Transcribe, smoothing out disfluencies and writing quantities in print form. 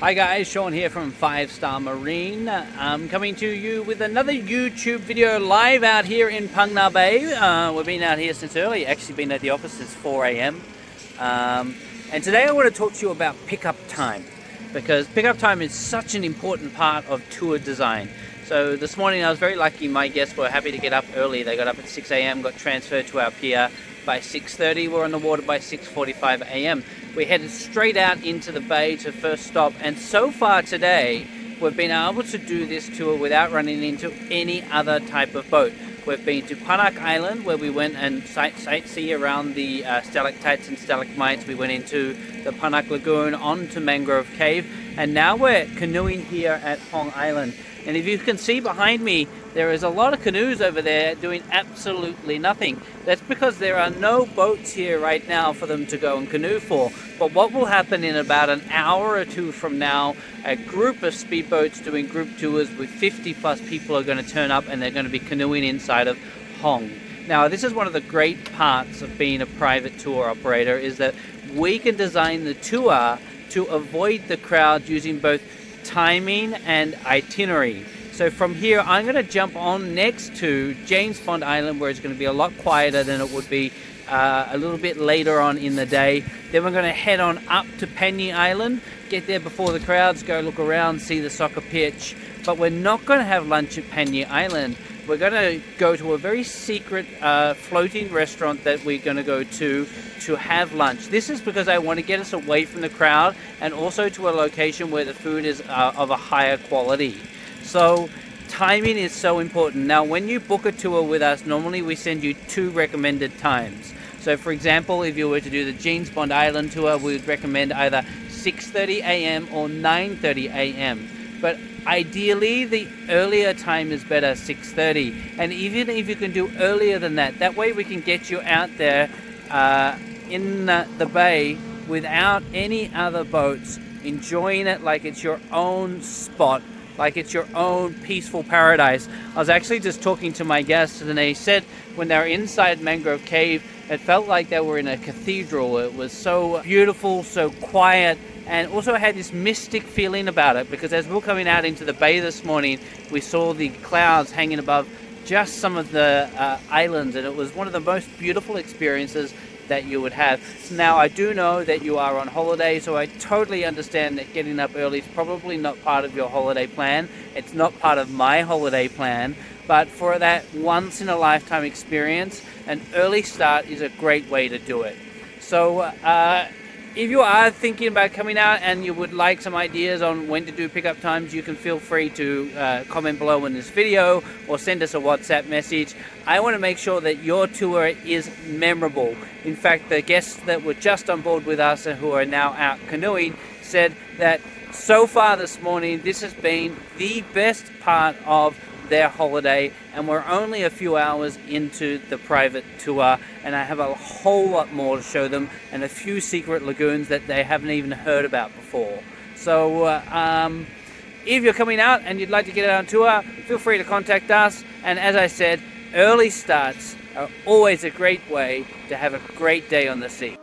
Hi guys, Shaun here from 5 Star Marine. I'm coming to you with another YouTube video live out here in Phang Nga Bay. We've been out here since early, actually been at the office since 4 a.m. And today I want to talk to you about pickup time, because pickup time is such an important part of tour design. So this morning I was very lucky, my guests were happy to get up early. They got up at 6 a.m, got transferred to our pier by 6:30, we're on the water by 6:45 a.m. We headed straight out into the bay to first stop, and so far today we've been able to do this tour without running into any other type of boat. We've been to Phang Nga Island, where we went and sightsee around the stalactites and stalagmites. We went into the Phang Nga Lagoon, onto Mangrove Cave, and now we're canoeing here at Hong Island. And if you can see behind me, there is a lot of canoes over there doing absolutely nothing. That's because there are no boats here right now for them to go and canoe for. But what will happen in about an hour or two from now, a group of speedboats doing group tours with 50 plus people are going to turn up, and they're going to be canoeing inside of Hong. Now, this is one of the great parts of being a private tour operator, is that we can design the tour to avoid the crowd using both timing and itinerary. So from here I'm going to jump on next to James Bond Island, where it's going to be a lot quieter than it would be a little bit later on in the day. Then we're going to head on up to Phang Nga Island, get there before the crowds, go look around, see the soccer pitch. But we're not going to have lunch at Phang Nga Island. We're going to go to a very secret floating restaurant that we're going to go to have lunch. This is because I want to get us away from the crowd, and also to a location where the food is of a higher quality. So timing is so important. Now, when you book a tour with us, normally we send you 2 recommended times. So for example, if you were to do the James Bond Island tour, we would recommend either 6:30 a.m. or 9:30 a.m. But ideally, the earlier time is better, 6:30. And even if you can do earlier than that, that way we can get you out there in the bay without any other boats, enjoying it like it's your own spot, like it's your own peaceful paradise. I was actually just talking to my guests, and they said when they were inside Mangrove Cave, it felt like they were in a cathedral. It was so beautiful, so quiet, and also had this mystic feeling about it, because as we were coming out into the bay this morning, we saw the clouds hanging above just some of the islands, and it was one of the most beautiful experiences that you would have. Now, I do know that you are on holiday, so I totally understand that getting up early is probably not part of your holiday plan. It's not part of my holiday plan, but for that once-in-a-lifetime experience, an early start is a great way to do it. So if you are thinking about coming out and you would like some ideas on when to do pickup times, you can feel free to comment below in this video or send us a WhatsApp message. I want to make sure that your tour is memorable. In fact, the guests that were just on board with us and who are now out canoeing said that so far this morning, this has been the best part of their holiday, and we're only a few hours into the private tour, and I have a whole lot more to show them, and a few secret lagoons that they haven't even heard about before. So if you're coming out and you'd like to get on tour, feel free to contact us. And as I said, early starts are always a great way to have a great day on the sea.